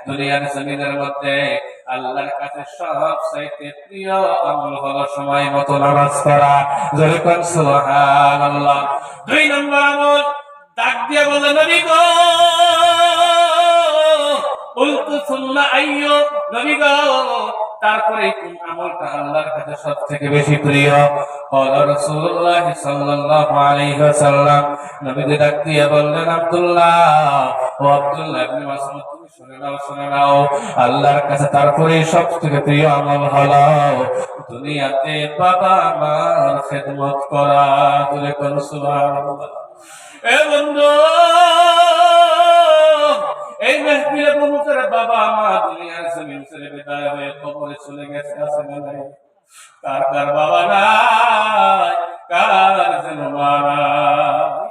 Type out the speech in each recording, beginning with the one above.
দুনিয়ার জমিনের মধ্যে আল্লাহর কাছে সবচাইতে প্রিয় আমল হলো সময় মতো নামাজ পড়া। জোরে কোন সুবহানাল্লাহ। 2 নম্বর আমল ডাক দিয়ে বলে নবী গো উলতু সুন্না আইয়ো, নবী গো তারপরে কোন আমলটা আল্লাহর কাছে সবথেকে বেশি প্রিয়? হলো রাসূলুল্লাহ সাল্লাল্লাহু আলাইহি ওয়াসাল্লাম নবী ডাক দিয়ে বললেন আব্দুল্লাহ, ও আব্দুল্লাহ ইবনে মাসউদ তুমি শুনে নাও আল্লাহর কাছে তারপরে সবথেকে প্রিয় আমল হলো দুনিয়াতে বাবা মার খেদমত করা। বলে কোন সুবহানাল্লাহ। এ বন্ধু এই মাহফিলে বহুতের বাবা মা দুনিয়ার জমিন ছেড়ে বিদায় হয়ে কবরে চলে গেছে, আছে না নাই? কার কার বাবা নাই, কার যেন মা নাই।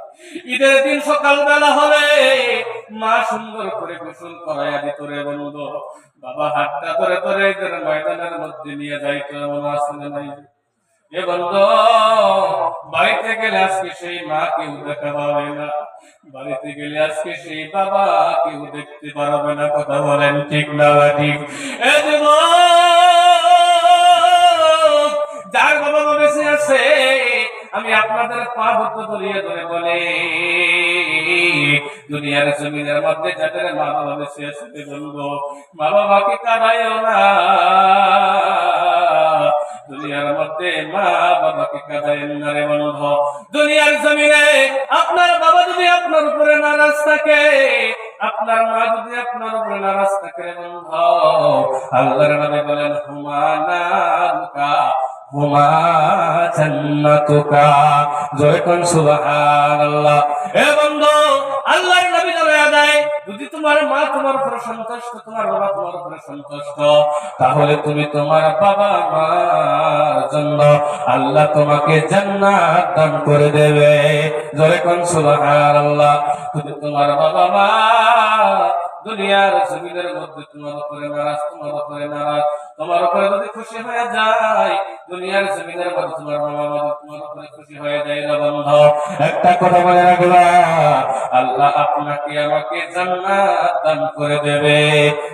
ঈদের দিন সকালবেলা হলে মা সুন্দর করে গোসল করাইয়া দিত রে বন্ধু। বাবা হাতটা ধরে ধরে ঈদের ময়দানের মধ্যে নিয়ে যাইতো, এমন আছে না নাই? এ বন্ধু বাড়িতে গেলে আজকে সেই মা কেউ দেখা পাবে না, বাড়িতে গেলে আজকে সেই বাবা কেউ দেখতে পারবে না। কথা বলেন ঠিক না ঠিক? যার বাবা মা বেঁচে আছে আমি আপনাদের পা ধরতে ধরিয়ে ধরে বলে দুনিয়ার জমিনের মধ্যে যাদের মা বাবা বেঁচে আছে বন্ধু মা বাবাকে কাঁদাইও না। দুনিয়ার মধ্যে মা বাবাকে কাঁদাইন না রে বন্ধু। দুনিয়ার জমিনে আপনার বাবা যদি আপনার উপরে নারাজ থাকে, আপনার মা যদি আপনার উপরে নারাজ থাকে রে বন্ধু, আল্লাহর নবী বলেন হুমা নারুকা হুমা জান্নাতুকা। জয় কোন সুবহানাল্লাহ। এ বন্ধু আল্লাহর নবী জানায়া দেয় যদি তোমার মা তোমার উপরে সন্তুষ্ট, তোমার বাবা তোমার উপরে সন্তুষ্ট, তাহলে তুমি তোমার বাবা মার জন্য আল্লাহ তোমাকে জান্নাত দান করে দেবে। জয় কোন সুবহানাল্লাহ। যদি তোমার বাবা মা দুনিয়ার জমিনের মধ্যে তোমার উপরে নারাজ, তোমার উপরে নারাজ, তোমার উপরে যদি খুশি হয়ে যায়, দুনিয়ার জমিনের মধ্যে তোমার বাবা মা তোমার উপরে খুশি হয়ে যায় না বন্ধু, একটা কথা মনে রাখবা, আল্লাহ আপনাকে আমাকে জান্নাত দান করে দেবে।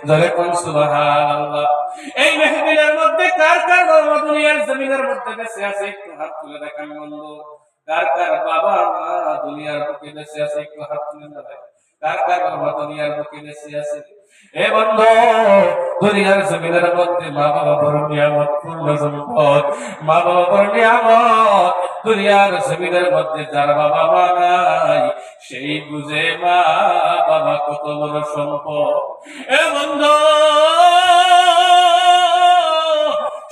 জোরে কোন সুবহানাল্লাহ। এই মাহফিলের মধ্যে কার কার বাবা দুনিয়ার জমিনের মধ্যে বেঁচে আছে একটু হাত তুলে দেখান বন্ধু। কার কার বাবা মা দুনিয়ার বুকে বেঁচে আছে একটু হাত তুলে দেখান। কার কার বাবা দুনিয়ার বুকে বেঁচে আছে? এ বন্ধু দুনিয়ার জমিনের মধ্যে মা বাবা বড় নিয়ামত, পূর্ণ সম্পদ। মা বাবা বড় নিয়ামত। দুনিয়ার জমিনের মধ্যে যার বাবা মা নাই সেই বুঝে মা বাবা কত বড় সম্পদ। এ বন্ধু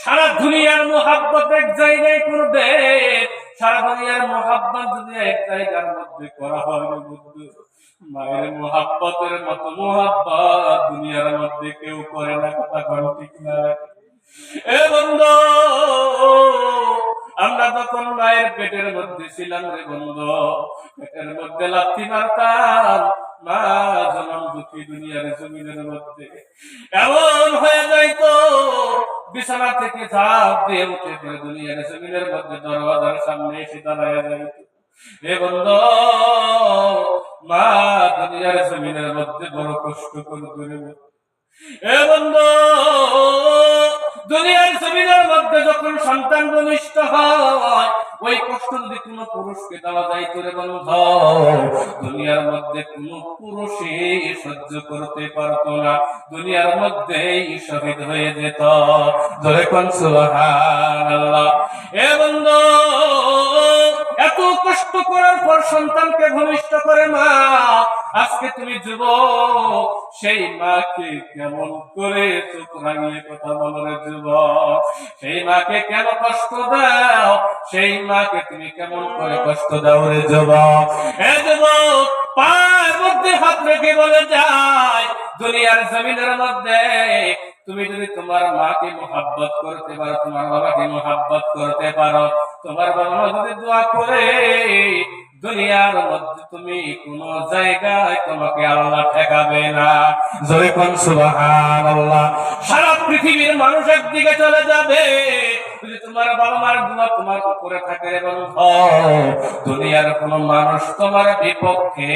সারা দুনিয়ার মোহাব্বত এক জায়গায় করবে, সারা দুনিয়ার মোহাব্বত যদি এক জায়গার মধ্যে করা হয় বন্ধু, মায়ের মোহাব্বতের মতো মোহাব্বত দুনিয়ার মধ্যে কেউ করে না। কথা কোন ঠিক না? এ বন্ধু আমরা যখন মায়ের পেটের মধ্যে ছিলাম রে বন্ধু, পেটের মধ্যে লাথি মারতাম, মা জনম দুঃখী দুনিয়ার জমিনের মধ্যে এমন হয়ে যাইতো বিছানা থেকে ঝাঁপ দিয়ে উঠে পড়ে দুনিয়ার জমিনের মধ্যে দরওয়াজার সামনে এসে দাঁড়ায় যাইতো। এ বন্ধু মা দুনিয়ার জমিনের মধ্যে বড় কষ্ট করে। এ বন্ধু দুনিয়ার জমিনের মধ্যে যখন সন্তান ভূমিষ্ঠ হয় ওই কষ্ট যদি কোনো পুরুষকে দেওয়া যায় তোরে বন্ধু, দুনিয়ার মধ্যে কোনো পুরুষই সহ্য করতে পারতো না, দুনিয়ার মধ্যেই শহীদ হয়ে যেত। জোরে কোন সুবহানাল্লাহ। এ বন্ধু এত কষ্ট করার পর সন্তানকে ভূমিষ্ঠ করে মা, আজকে তুমি যুবক, সেই মাকে কেমন করে চোখ রাঙিয়ে কথা বলো রে যুবক, সেই মাকে কেন কষ্ট দাও, সেই মাকে তুমি কেমন করে কষ্ট দাও রে যুবক। এ যুবক পায়ের মধ্যে হাত রেখে বলে যায় দুনিয়ার জমিনের মধ্যে তুমি যদি তোমার মাকে মোহাব্বত করতে পারো, তোমার বাবাকে মোহাব্বত করতে পারো, তোমার বাবা মা যদি দোয়া করে দুনিয়ার মধ্যে তুমি কোন জায়গায় তোমাকে আল্লাহ ঠেকাবে না। জোরে কোন সুবহানাল্লাহ। সারা পৃথিবীর মানুষ একদিকে চলে যাবে, যদি তোমার বাবা মার দোয়া তোমার উপরে থাকে এবং দুনিয়ার কোন মানুষ তোমার বিপক্ষে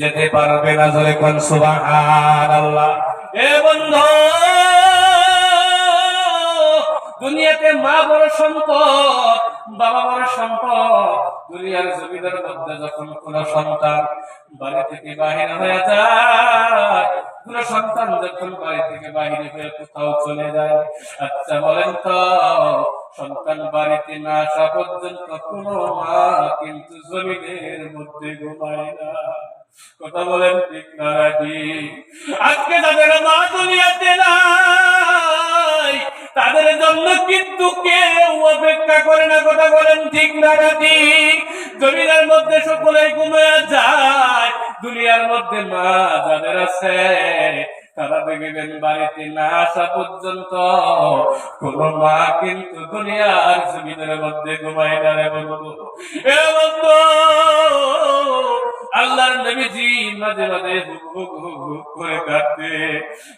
যেতে পারবে না। জোরে কোন সুবহানাল্লাহ। এ বন্ধু, দুনিয়াতে মা বড় সম্পদ, বাবা বড় সম্পদ। দুনিয়ার জমিনের মধ্যে যখন কোন সন্তান বাড়ি থেকে বাহির হয়ে যায়, কোন সন্তান যখন বাড়ি থেকে বাহির হয়ে কোথাও চলে যায়, আচ্ছা বলেন তো, সন্তান বাড়িতে না আসা পর্যন্ত কোন মা কিন্তু জমিনের মধ্যে ঘুমায় না। কথা বলেন ঠিক না ঠিক? আজকে যাদের মা দুনিয়াতে নাই, তাদের জন্য কিন্তু কেউ অপেক্ষা করে না। কথা বলেন ঠিক না ঠিক? জমিনের মধ্যে সকলেই ঘুমিয়ে যায়, দুনিয়ার মধ্যে মা যাদের আছে তারা দেখবেন বাড়িতে না আসা পর্যন্ত কোন মা কিন্তু দুনিয়ার জমিনের মধ্যে ঘুমায় না রে বন্ধু। এ বন্ধু, আল্লাহর নবীজি মাঝে মাঝে হুক হুক হুক হুক করে কাঁদতে,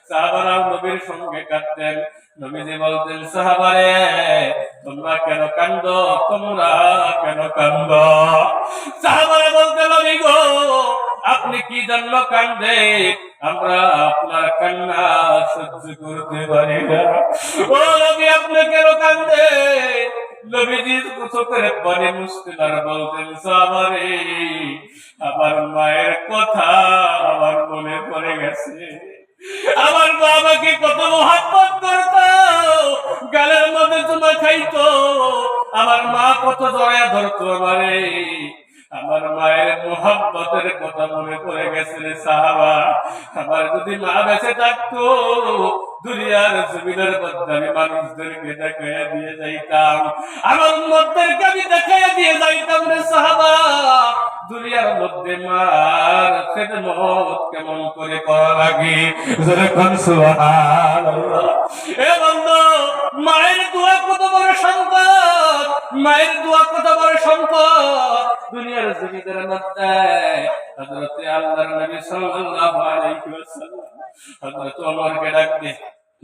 সাহাবারাও নবীর সঙ্গে কাঁদতেন। নবীজি বলতেন, সাহাবারে তোমরা কেন কান্দো, তোমরা কেন কান্দো? সাহাবারা বলতেন, নবী গো আপনি কি জন্য কান্দেন? আমরা আপনার কান্না সহ্য করতে পারি না। ও নবী আপনি কেন কান্দেন? নবীজি চোখের পানি মুছতেন আর বলতেন, সাহাবারে আমার মায়ের কথা আমার মনে পড়ে গেছে। আমার মা আমাকে কত মহব্বত করতো, গালের মধ্যে চুমা খাইতো, আমার মা কত জড়ায় ধরতো আমারে। আমার মায়ের মহব্বতের কথা মনে পড়ে গেছে রে সাহাবা। আমার যদি মা বেঁচে থাকতো, দুনিয়ার জমিনের মধ্যে আমি মানুষদেরকে দেখাইয়া দিয়ে যাইতাম, আমার উম্মতদেরকে আমি দেখাইয়া দিয়ে যাইতাম রে সাহাবা। দুনিয়ার মধ্যে মার খেদমত কেমন করে করা লাগে, জোরে কোন সুবহানাল্লাহ। এ বন্ধু, মায়ের দোয়া কত বড় সম্পদ, মায়ের দোয়া কত বড় সম্পদ। দুনিয়ার জমিনের মধ্যে হযরত আল্লাহর নবী সাল্লাল্লাহু আলাইহি ওয়াসাল্লাম হযরত ওমরকে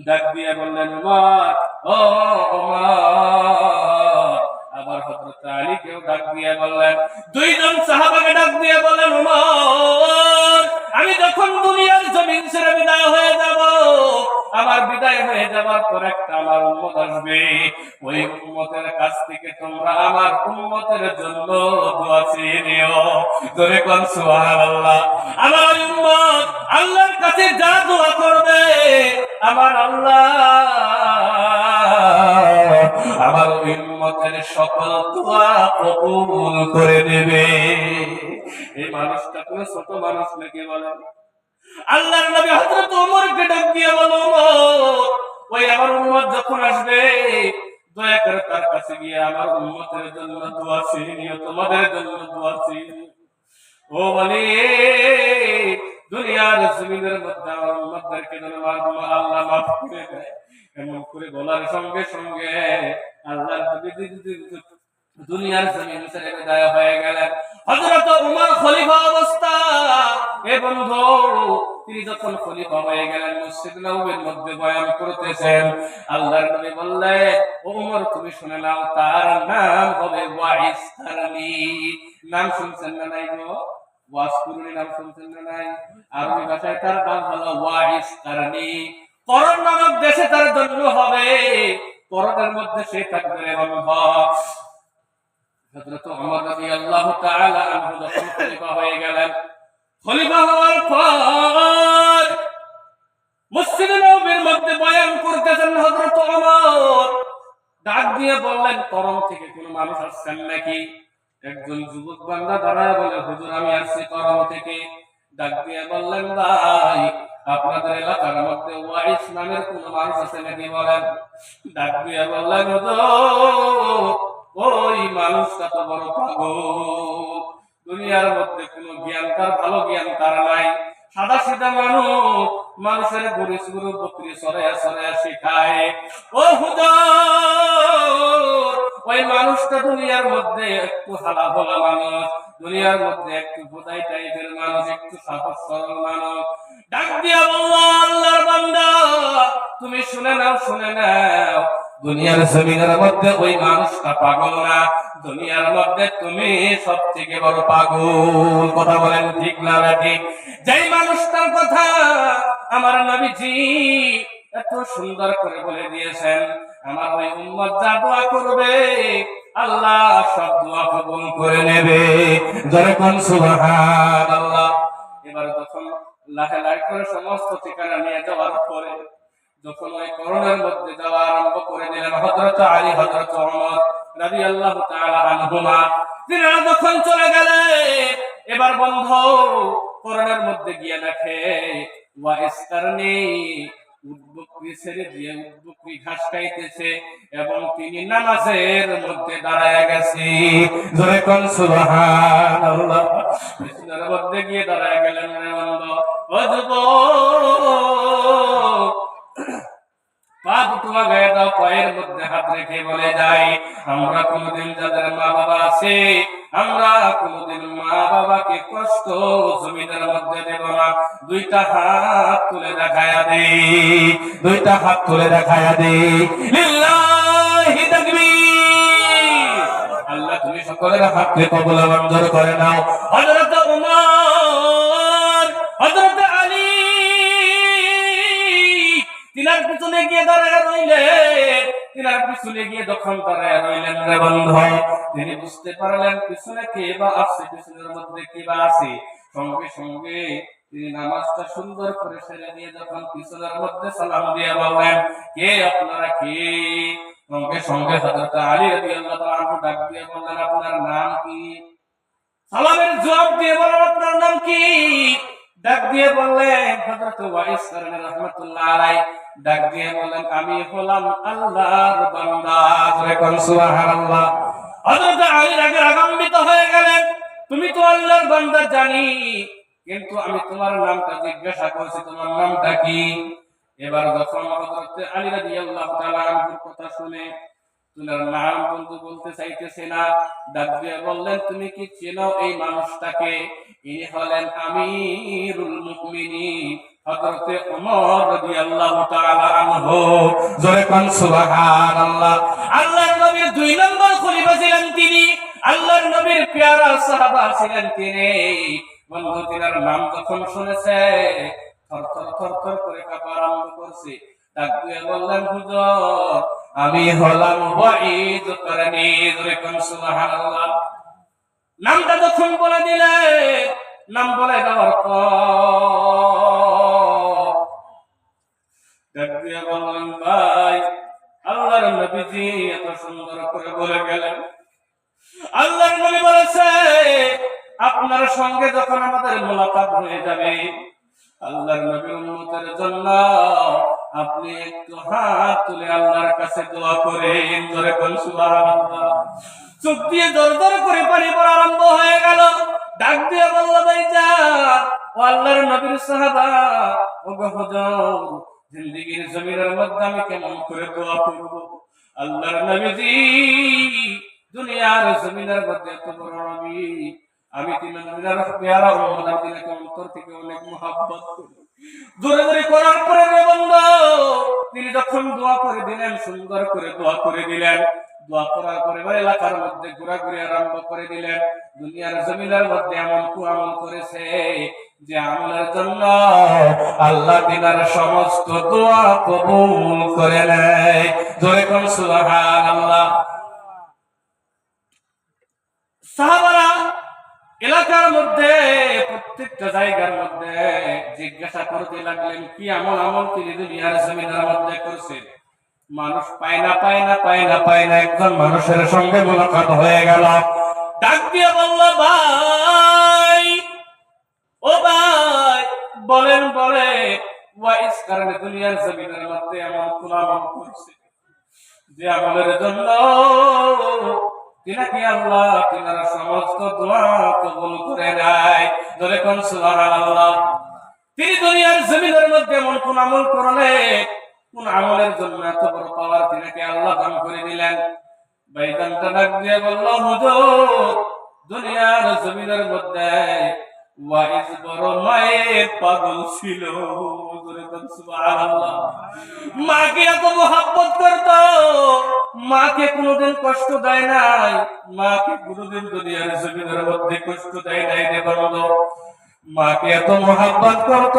ডাক দিয়ে বললেন, ওমর ও ওমর। আবার হযরত আলীকেও ডাক দিয়ে বললেন, দুইজন সাহাবাকে ডাক দিয়ে বললেন, ওমর আমি যখন দুনিয়ার জমিন ছেড়ে বিদায় হয়ে যাব, আমার বিদায় হয়ে যাবার পর একটা আমার উম্মত আসবে, ওই উম্মতের কাছ থেকে তোমরা আমার উম্মতের জন্য দোয়া চেয়ে নিও। জোরে কোন সুবহানাল্লাহ। আমার ওই উম্মত আল্লাহর কাছে যা দোয়া করবে, আমার আল্লাহ আমার উম্মতের সকল দোয়া কবুল করে নেবে। এই মানুষটা কোন ছোট মানুষ নাকি বলেন? আল্লাহর নবী হযরত ওমরকে ডাক দিয়ে বলল, ওমর ওই আমার উম্মত যখন আসবে, দয়া করে তার কাছে গিয়ে আমার উম্মতের জন্য দোয়া চেয়ে নিও, তোমাদের জন্য দোয়া চেয়ে নিও। ও বলে দুনিয়ার জমিনের মধ্যে আমার উম্মতদেরকে যেন আল্লাহ মাফ করে দেয়। এমন করে বলার সঙ্গে সঙ্গে আল্লাহর নবী দুনিয়ার জমিন ছেড়ে বিদায় হয়ে গেলেন। হযরত ওমর খলিফা অবস্থা। এ বন্ধু, তিনি যখন খলিফা হয়ে গেলেন, মসজিদ নববীর মধ্যে বয়ান করতেছেন। আল্লাহর নবী বললেন, ওমর তুমি শুনে নাও, তার নাম হবে ওয়াইস কারনী। নাম শুনছেন না নাই গো? ওয়াস কুরনি নাম শুনছেন না নাই? আরবি ভাষায় তার নাম হলো ওয়াইস কারনী। করণ নামক দেশে তার জন্ম হবে, করণের মধ্যে সে থাকবে এবং হযরত ওমর রাদিয়াল্লাহু তাআলা আনহু যখন খলিফা হয়ে গেলেন, খলিফা হওয়ার পর মসজিদ নববীর মধ্যে বয়ান করতেছেন হযরত ওমর। ডাক দিয়ে বললেন, করম থেকে কোন মানুষ আসছেন নাকি? একজন যুবক বান্দা দাঁড়ায় বলে, হুজুর আমি আসছি করম থেকে। ডাক দিয়ে বললেন, ভাই আপনাদের এলাকার মধ্যে ওয়াইস নামের কোন মানুষ আছে নাকি বলেন? ডাক দিয়ে বললেন, হুজুর ওই মানুষটা তো বড় পাগল, দুনিয়ার মধ্যে কোনো জ্ঞান তার, ভালো জ্ঞান তার নাই, সাদা সিধা মানুষ, মানুষের গরু গরু বকরি সরাইয়া সরাইয়া শিখায়। ও হুজুর ওই মানুষটা দুনিয়ার মধ্যে একটু হালা ভোলা মানুষ, দুনিয়ার মধ্যে একটু বোধাই টাইপের মানুষ, একটু সাহস সরল মানুষ। ডাক দিয়া বলল, আল্লাহর বান্দা তুমি শুনে নাও, শুনে নাও, দুনিয়ার জমিনের মধ্যে ওই মানুষটা পাগল না, দুনিয়ার মধ্যে তুমি সবথেকে বড় পাগল। কথা বলেন ঠিক না ঠিক? যেই মানুষটার কথা আমার নবীজি এত সুন্দর করে বলে দিয়েছেন, আমার ওই উম্মত যা দোয়া করবে আল্লাহ সব দোয়া কবুল করে নেবে। জোরে কোন সুবহানাল্লাহ। এবার যখন লাহে লাহে করে সমস্ত ঠিকানা নিয়ে যাওয়ার পরে যখন ওই করোনার মধ্যে যাওয়া আরম্ভ করে দিলেন হযরত আলী, হযরত ওমর রাদিয়াল্লাহু তাআলা আনহুমা, তিনারা যখন চলে গেলেন এবার বন্ধ করোনার মধ্যে গিয়ে দেখে ওয়াইস কারণে উটবকরি ছেড়ে দিয়ে উটবকরি ঘাস খাইতেছে এবং তিনি নামাজের মধ্যে দাঁড়ায় গেছে। জোরে কোন সুবহানাল্লাহ। বিছানার মধ্যে গিয়ে দাঁড়ায় গেলেন রে বন্ধু। ও যুবক, পা দুটো গায়ে দাও, পায়ের মধ্যে হাত রেখে বলে যাই, আমরা কোনোদিন যাদের মা বাবা আছে আমরা কোনোদিন মা বাবাকে কষ্ট জমিনের মধ্যে দেব না। দুইটা হাত তুলে দেখায়া দে, দুইটা হাত তুলে দেখায়া দে। লিল্লাহি তাকবীর। আল্লাহ তুমি সকলের হাতকে কবুল মঞ্জুর করে নাও। হযরত ওমর, হযরত আলী তিনার পিছনে গিয়ে দাঁড়ায় রইলেন। তিনার পিছনে গিয়ে যখন দাঁড়ায় রইলেন রে বন্ধু, তিনি বুঝতে পারলেন পিছনে কে বা আছে, পিছনের মধ্যে কে বা আছে। সঙ্গে সঙ্গে তিনি নামাজটা সুন্দর করে সেরে দিয়ে যখন পিছনের মধ্যে সালাম দিয়ে বললেন, কে আপনারা কে? সঙ্গে সঙ্গে হযরত আলী রাদিয়াল্লাহু তাআলা আনহু ডাক দিয়ে বললেন, আপনার নাম কি? সালামের জবাব দিয়ে বললেন, আপনার নাম কি? ডাক দিয়ে বললেন হযরত ওয়াইস কারণী রাহমাতুল্লাহ আলাইহি, ডাক দিয়ে বললেন, আমি হলাম আল্লাহর বান্দা। যখন সুবহানাল্লাহ। হযরত আলী রাগে রাগান্বিত হয়ে গেলেন, তুমি তো আল্লাহর বান্দা জানি, কিন্তু আমি তোমার নামটা জিজ্ঞাসা করছি, তোমার নামটা কি? এবার যখন হযরত আলী রাদিয়াল্লাহু তাআলা আনহুর কথা শুনে তোমার নাম বন্ধু বলতে চাইতেছে না, ডাক দিয়ে বললেন, তুমি কি চেনো এই মানুষটাকে? ইনি হলেন আমিরুল মুমিনিন হযরত ওমর রাদিয়াল্লাহু তাআলা আনহু। জোরে কোন সুবহানাল্লাহ। আল্লাহর নবীর 2 নম্বর খলিফা ছিলেন তিনি, আল্লাহর নবীর পেয়ারা সাহাবা ছিলেন তিনি। বন্ধু তিনার নাম যখন শুনেছে থরথর থরথর করে কাঁপা আরম্ভ করছে। ডাক দিয়ে বললেন, হুজুর আমি হলাম ওয়াইদ কারণী। জোরে কোন সুবহানাল্লাহ। নামটা যখন বলে দিলেন, নাম বলে দেওয়ার পর ডাক দিয়ে বললেন, ভাই আল্লাহর নবীজি এত সুন্দর করে বলে গেলেন, আল্লাহর নবী বলেছে আপনার সঙ্গে যখন আমাদের মোলাকাত হয়ে যাবে আল্লাহর নবীর উম্মতের জন্য আপনি একটু হাত তুলে আল্লাহর কাছে দোয়া করেন। জোরে কোন সুবহানাল্লাহ। চোখ দিয়ে দরদর করে পানি পড়া আরম্ভ হয়ে গেল। ডাক দিয়ে বলল, ভাইজান ও আল্লাহর নবীর সাহাবা, ও গো হুজুর জিন্দেগীর জমিনের মধ্যে আমি কেমন করে দোয়া করব? আল্লাহর নবীজি দুনিয়ার জমিনের মধ্যে এত বড় নবী, আমি তিনার পেয়ারা উম্মত, আমি তিনাকে অন্তর থেকে অনেক মহব্বত করি। জোরে জোরে করার পরে রে বন্ধু তিনি যখন দোয়া করে দিলেন, সুন্দর করে দোয়া করে দিলেন, দোয়া করার পরে এলাকার মধ্যে ঘোরাঘুরি আরম্ভ করে দিলেন। দুনিয়ার জমিনের মধ্যে এমন আমল করেছে যে আমলের জন্য আল্লাহ তিনার সমস্ত দোয়া কবুল করে নেয়। জোরে কোন সুবহানাল্লাহ। সাহাবারা এলাকার মধ্যে প্রত্যেকটা জায়গার মধ্যে জিজ্ঞাসা করতে লাগলেন, কি আমল আমল তিনি দুনিয়ার জমিনের মধ্যে করছেন। মানুষ পায় না পায় না পায় না পায় না, একজন মানুষের সঙ্গে মুলাকাত হয়ে গেল। ডাক দিয়ে বলল, ভাই ও ভাই বলেন বলে ওয়াইস কারণে দুনিয়ার জমিনের মধ্যে এমন কোন আমল করছে যে আমলের জন্য তিনাকে আল্লাহ তিনার সমস্ত দোয়া কবুল করে নেয়। ধরে কোন সুবহানাল্লাহ। তিনি দুনিয়ার জমিনের মধ্যে এমন কোন আমল করলে, কোন আমলের জন্য এত বড় পাওয়ার তিনাকে আল্লাহ দান করে দিলেন। ভাইজানটা ডাক দিয়ে বলল, হুজুর দুনিয়ার জমিনের মধ্যে ওয়াইজ বড় মায়ের পাগল ছিল। সুবহানাল্লাহ। মাকে এত মোহাব্বত করত, মাকে কোনোদিন কষ্ট দেয় নাই, মাকে কোনোদিন দুনিয়ার জমিনের মধ্যে কষ্ট দেয় নাই রে বন্ধু। মাকে এত মোহাব্বত করত,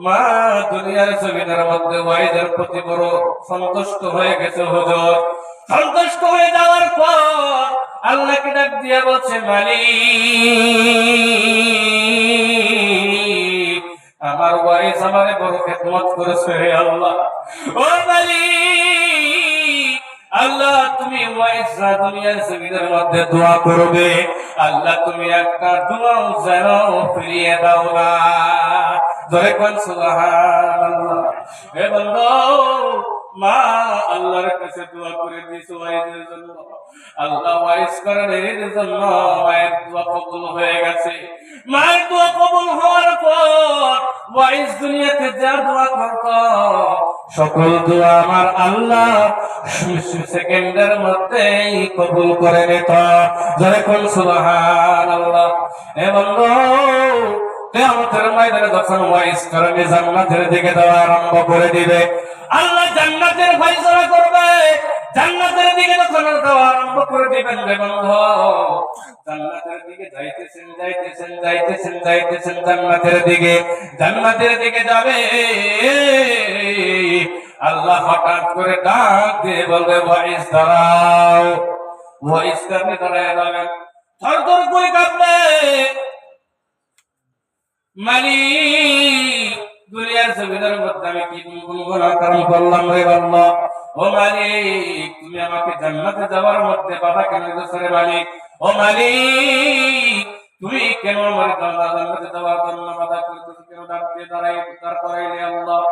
মা দুনিয়ার জমিনের মধ্যে ওয়াইজের প্রতি বড় সন্তুষ্ট হয়ে গেছে হুজুর। সন্তুষ্ট হয়ে যাওয়ার পর আল্লাহকে ডাক দিয়ে বলছে, মালিক আমার ওয়াইজ আমারে বড় খেদমত করেছে হে আল্লাহ। ও মালিক, আল্লাহ তুমি ওয়াইজ দুনিয়ার জমিনের মধ্যে দোয়া করবে, আল্লাহ তুমি একটা দোয়াও যেন ফিরিয়ে দাও না। জোরে কোন সুবহানাল্লাহ। হে বন্ধু, মা আল্লাহর কাছে দোয়া করে দিয়েছে ওয়াইজের জন্য। আল্লাহ ওয়াইজ করেন এর জন্য মায়ের দোয়া কবুল হয়ে গেছে। মায়ের দোয়া কবুল হওয়ার পর ওয়াইজ দুনিয়াতে যা দোয়া করত সকল দোয়া আমার আল্লাহ সেকেন্ডের মধ্যেই কবুল করে নিত। যারা কোন সুবহানাল্লাহ। হে বন্ধু, কিয়ামতের ময়দানে যখন ওয়াইজ করবে জান্নাতের দিকে যাওয়া আরম্ভ করে দিবে, আল্লাহ জান্নাতের ফয়সালা করবে। জান্নাতের দিকে যখন যাওয়া আরম্ভ করে দিবেন রে বন্ধু, জান্নাতের দিকে যাইতেছেন যাইতেছেন যাইতেছেন যাইতেছেন জান্নাতের দিকে যাবে। আল্লাহ হঠাৎ করে ডাক দিয়ে বলবে, ওয়াইজ দাঁড়াও। ওয়াইজ করবে, দাঁড়ায় যাবেন, থরথর করে কাঁপবে। মালিক দুনিয়ার জমিনের মধ্যে আমি কি গুনাহ করলাম রে আল্লাহ। ও মালিক, তুমি আমাকে জান্নাতে যাওয়ার মধ্যে বাধা কেন দিয়েছো রে মালিক। ও মালিক, তুমি কেন আমার জান্নাতে যাওয়ার জন্য বাধা করতেছো, কেন ডাক দিয়ে দাঁড় করাইলে আল্লাহ।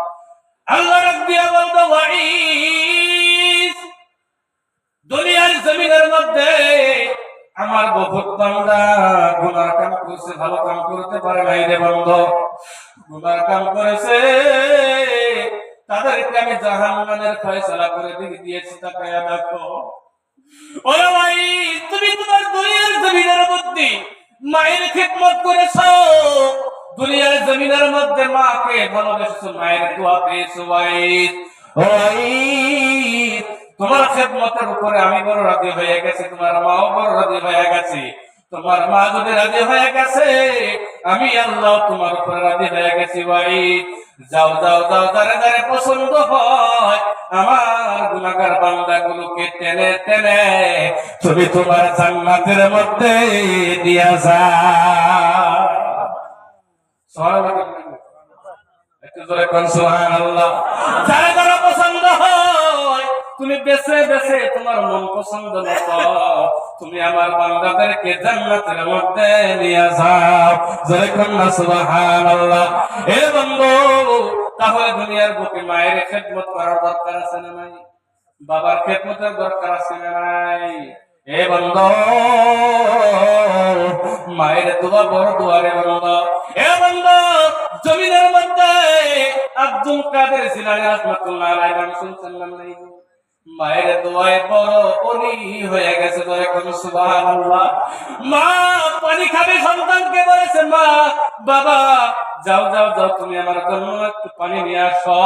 আল্লাহ ডাক দিয়ে বলতো, ওয়াইজ দুনিয়ার জমিনের মধ্যে আমার বহুত বান্দা গুনাহ কাম করেছে, ভালো কাম করতে পারে নাই রে বন্ধু। গুনাহ কাম করেছে, তাদেরকে আমি জাহান্নামের ফয়সালা করে দিয়েছি। তাকায়া দেখো, ও ভাই, তুমি তোমার দুনিয়ার জমিনের মধ্যে মায়ের খিদমত করেছো, দুনিয়ার জমিনের মধ্যে মাকে ভালোবেসেছো, মায়ের দোয়া পেয়েছো। তোমার খেদমতের উপরে আমি বড় রাজি হয়ে গেছি, তোমার মাও বড় রাজি হয়ে গেছে। তোমার মা যদি রাজি হয়ে গেছে, আমি আল্লাহ তোমার উপরে রাজি হয়ে গেছি। ভাই যাও যাও যাও, যারে যারে পছন্দ হয় আমার গুনাহগার বান্দাগুলোকে টেনে টেনে তুমি তোমার জান্নাতের মধ্যে দিয়া যাও। একটু জোরে কোন সুবহানাল্লাহ। যারে যারা পছন্দ হয় তুমি বেছে বেছে তোমার মন পছন্দ মতো তুমি আমার বান্দাদেরকে জান্নাতের মধ্যে নিয়ে যাও। জোরে কোন সুবহানাল্লাহ। হে বন্ধু, তাহলে দুনিয়ার বুকে মায়ের খেদমত করার দরকার আছে না নাই? বাবার খেদমতের দরকার আছে না নাই? হে বন্ধু, মায়ের দোয়া বড় দোয়া রে বন্ধু। হে বন্ধু, জমিনের মধ্যে আব্দুল কাদের জিলানী রাহমাতুল্লাহ আলাইহি নাম শুনছেন না নাই? মায়ের দোয়ায় বড় ওলি হয়ে গেছে। এখন সুবহানাল্লাহ। মা পানি খাবে, সন্তানকে বলেছে, মা বাবা যাও যাও যাও, তুমি আমার জন্য একটু পানি নিয়ে আসো।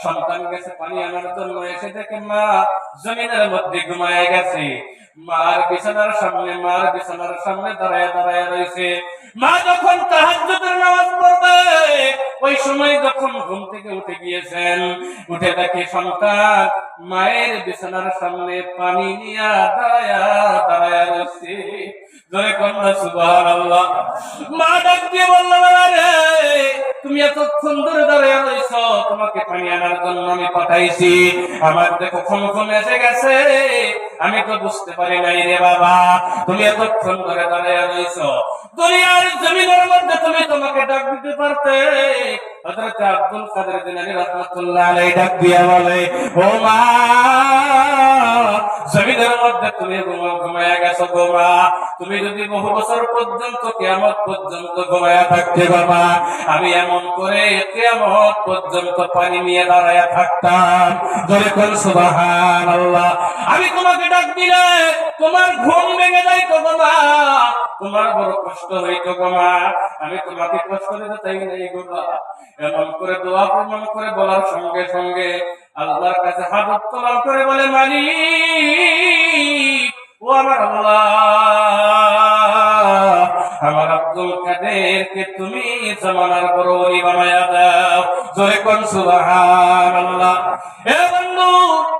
সন্তান গেছে পানি আনার জন্য, এসে দেখে মা জমিনের মধ্যে ঘুমায় গেছে। মার বিছানার সামনে দাঁড়ায় দাঁড়ায় রয়েছে। মা যখন তাহাজ্জুদের নামাজ পড়বে, ওই সময় যখন ঘুম থেকে উঠে গিয়েছেন, উঠে দেখে সন্তান মায়ের বিছানার সামনে পানি নিয়ে দাঁড়ায় দাঁড়ায় রয়েছে। জোরে কন্যা সুবহানাল্লাহ। মা ডাক দিয়ে বলল, বাবা রে, তুমি এতক্ষণ ধরে দাঁড়িয়ে রয়েছো, তোমাকে পানি আনার জন্য আমি পাঠাইছি। আমার দেখো ক্ষণ এসে গেছে, আমি তো বুঝতে পারি নাই রে বাবা, তুমি এতক্ষণ ধরে দাঁড়িয়ে রয়েছো। দুনিয়ার জমিনের মধ্যে তুমি তোমাকে ডাক দিতে পারতে। হযরত আব্দুল কাদের জিলানী রাহমাতুল্লাহ আলাইহি ডাক দিয়া বলে, ও মা, জমিনের মধ্যে তুমি ঘুমায়া গেছো গো মা। তুমি যদি বহু বছর পর্যন্ত কিয়ামত পর্যন্ত ঘুমায়া থাকতে বাবা, আমি এমন করে কিয়ামত পর্যন্ত পানি নিয়ে দাঁড়ায়া থাকতাম। জোরে কোন সুবহানাল্লাহ। আমি তোমাকে ডাক দিলে তোমার ঘুম ভেঙে যাইতো গো মা, তোমার বড় কষ্ট হইতো গো মা। আমি তোমাকে কষ্ট দিতে চাই নাই গো মা। এমন করে দোয়া প্রমাণ করে বলার সঙ্গে সঙ্গে আল্লাহর কাছে হাত উত্তোলন করে বলে, মালিক ও আমার আল্লাহ, আমার আব্দুল কাদেরকে তুমি জামানার বড় ওলি বানায়া দাও। জোরে কোন সুবহানাল্লাহ। এ বন্ধু,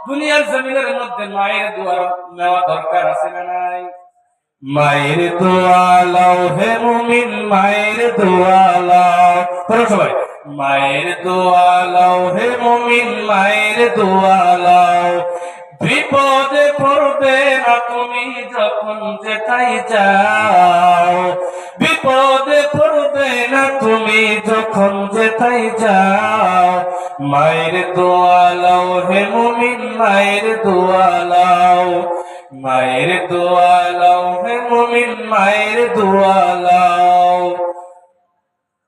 দুনিয়ার জমিনের মধ্যে মায়ের দোয়া নেওয়া দরকার আছে না নাই? মায়ের দোয়া লাও হে মুমিন, মায়ের দোয়া লাও। তোমরা সবাই মায়ের দোয়া লাও হে মুমিন, মায়ের দোয়া লাও। বিপদে পড়বে না তুমি যখন যেটাই যাও, বিপদে পড়বে না তুমি যখন যেটাই যাও। মায়ের দোয়া লাও হে মুমিন, মায়ের দোয়া লাও। মায়ের দোয়া লাও হে মুমিন, মায়ের দোয়া লাও।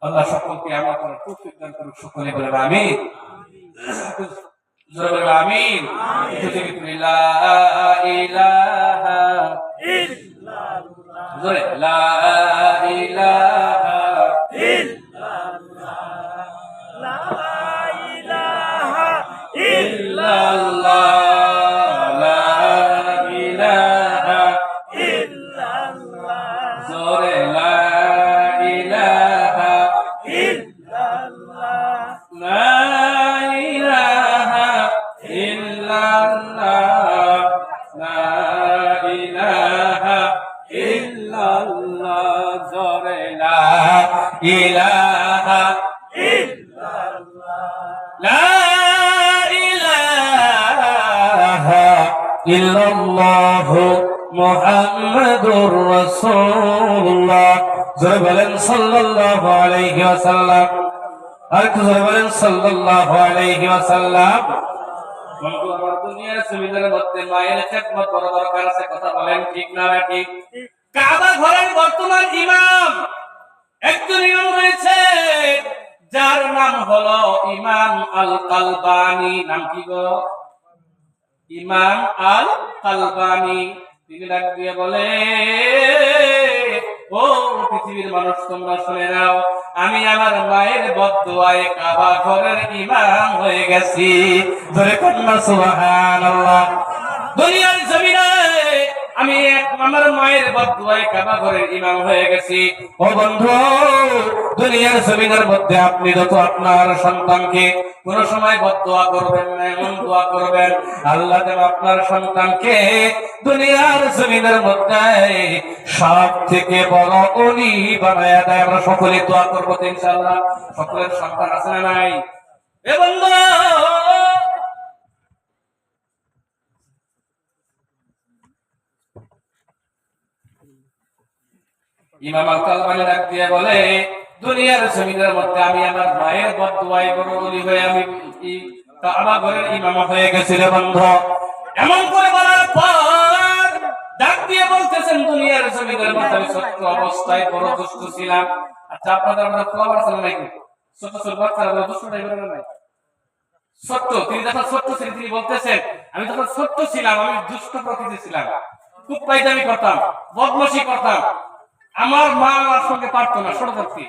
আল্লাহ সকলকে আমার করার তৌফিক দান করুক। সকলে বলেন আমিন। জোরে বলেন আমিন। লা ইলাহা ইল্লাল্লাহ। জোরে লা ইলাহা ইল্লাল্লাহ। লা ইলাহা ইল্লাল্লাহ। লা ইলাহা ইল্লাল্লাহ। জোরে লা ইলাহা ইল্লাল্লাহ। লা ইলাহা ইল্লাল্লাহ। লা ইলাহা ইল্লাল্লাহ। জোরে লা ইলাহা ইল্লাল্লাহ। লা ইলাহা ইল্লাল্লাহ মুহাম্মাদুর রাসূলুল্লাহ। জোরে বলেন সাল্লাল্লাহু আলাইহি ওয়াসাল্লাম। আর কি জোরে বলেন সাল্লাল্লাহু আলাইহি ওয়াসাল্লাম। বন্ধু, আমার দুনিয়ার জমিনের মধ্যে মায়ের খেদমত বড় দরকার আছে। কথা বলেন ঠিক না ঠিক? কাবা ঘরের বর্তমান ইমাম একজন ইমাম রয়েছে, যার নাম হলো ইমাম আল কালবানি। নাম কি গো? ইমাম আল কালবানি। তিনি ডাক দিয়ে বলে, ও পৃথিবীর মানুষ, তোমরা শুনে নাও, আমি আমার মায়ের বদদুয়ায় কাবা ঘরের ইমাম হয়ে গেছি। জোরে কন্যা সুবহানাল্লাহ। দুনিয়ার জমিনে আমি আমার মায়ের বদদুয়ায় কাবা ঘরের ইমাম হয়ে গেছি। ও বন্ধু, দুনিয়ার জমিনের মধ্যে আপনি যত আপনার সন্তানকে কোন সময় বদদুয়া করবেন না, এমন দোয়া করবেন আল্লাহ যেন আপনার সন্তানকে দুনিয়ার জমিনের মধ্যে সব থেকে বড় ওলি বানায়া দেয়। আমরা সকলে দোয়া করবো ইনশাআল্লাহ। সকলের সন্তান আছে না নাই? এ বন্ধু, ইমাম আল কালবানি ডাক দিয়ে বলে, দুনিয়ার জমিনের মধ্যে আমি আমার মায়ের বদদুয়ায় বড় ওলি হয়ে আমি কাবা ঘরের ইমাম হয়ে গেছি রে বন্ধু। এমন করে বলার পর ডাক দিয়ে বলতেছেন, দুনিয়ার জমিনের মধ্যে আমি ছোট্ট অবস্থায় বড় দুষ্ট ছিলাম। আচ্ছা, আপনাদের মধ্যে ফলোয়ার আছে নাকি? ছোট ছোট বাচ্চারা বড় দুষ্ট টাইপের নাই? ছোট্ট, তিনি যখন ছোট্ট ছিলেন তিনি বলতেছেন, আমি যখন ছোট্ট ছিলাম আমি দুষ্ট প্রকৃতি ছিলাম, খুব পাইজামি করতাম, বদমাশি করতাম। আমার মা আমার সঙ্গে পারতো না, ষড়যন্ত্রী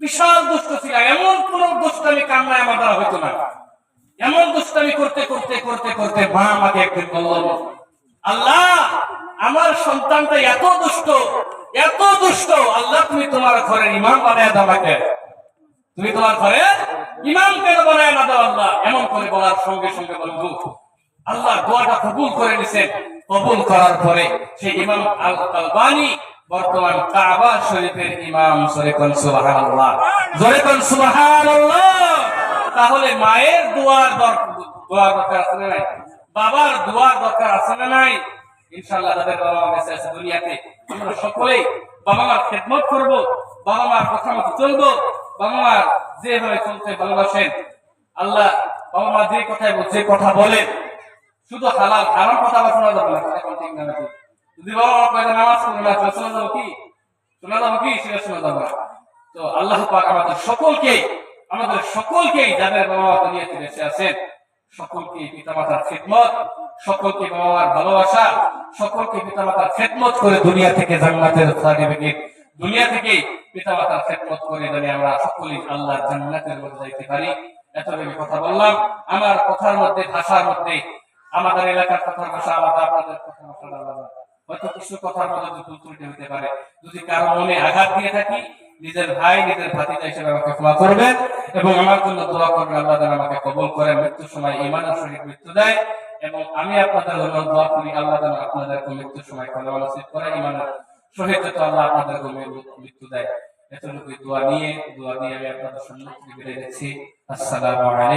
বিশাল দুষ্ট ছিলাম। এমন কোন দুষ্টামি কান্নায় আমার দ্বারা হইতো না। এমন দুষ্টামি করতে করতে করতে করতে মা আমাকে একদিন বলল, আল্লাহ, আমার সন্তানটা এত দুষ্ট, এত দুষ্ট, আল্লাহ তুমি তোমার ঘরের ইমাম বানায় দাও আমাকে, তুমি তোমার ঘরে ইমাম কেন বানায় না দাও আল্লাহ। এমন করে বলার সঙ্গে সঙ্গে বন্ধু আল্লাহ দোয়াটা কবুল করে নিছেন। কবুল করার পরে সেই ইমাম আল কালবানি বর্তমান কাবা শরীফের ইমাম। জোরে কোন সুবহানাল্লাহ, জোরে কোন সুবহানাল্লাহ। তাহলে মায়ের দোয়ার দরকার আছে না নাই? বাবার দোয়ার দরকার আছে না নাই? ইনশাআল্লাহ তাদের বাবা মা বেঁচে আছে দুনিয়াতে, আমরা সকলেই বাবা মার খেদমত করব, বাবা মার কথা মতো চলবো, বাবা মার যেভাবে চলতে ভালোবাসেন আল্লাহ, বাবা মা যে কথা বলেন শুধু হালাল হারাম কথা শোনা যাবে না, এখন ঠিক না নাকি? যদি বাবা মা কয় যে নামাজ পড়বে না, শোনা যাবে কি? শোনা যাবে কি? সেটা শোনা যাবে না। তো আল্লাহ পাক আমাদের সকলকেই যাদের বাবা মা দুনিয়াতে বেঁচে আছেন সকলকে পিতামাতার খিদমত, সকলকে বাবা মার ভালোবাসা, সকলকে পিতামাতার খিদমত করে দুনিয়া থেকে জান্নাতের সার্টিফিকেট, দুনিয়া থেকে পিতামাতার খিদমত করে জানি আমরা সকলেই আল্লাহর জান্নাতের মধ্যে যাইতে পারি। এতটুকু কথা বললাম। আমার কথার মধ্যে ভাষার মধ্যে আমাদের এলাকার কথার ভাষা আলাদা, আপনাদের কথার ভাষা আলাদা, হয়তো কিছু কথার মধ্যে দুটো ত্রুটি হতে পারে। যদি কারো মনে আঘাত দিয়ে থাকি, নিজের ভাই নিজের ভাতিজা হিসেবে আমাকে ক্ষমা করবেন এবং আমার জন্য দোয়া করবেন। আল্লাহ যেন আমাকে কবুল করেন, মৃত্যুর সময় ঈমানের সহিত মৃত্যু দেয়। এবং আমি আপনাদের জন্য দোয়া করি, আল্লাহ যেন আপনাদেরকে মৃত্যুর সময় কলেমা নসিব করে, ঈমানের সহিত যাতে আল্লাহ আপনাদেরকে মৃত্যু দেয়। এতটুকু দোয়া নিয়ে আমি আপনাদের সম্মুখে বিদায় দিচ্ছি। আসসালামু আলাইকুম।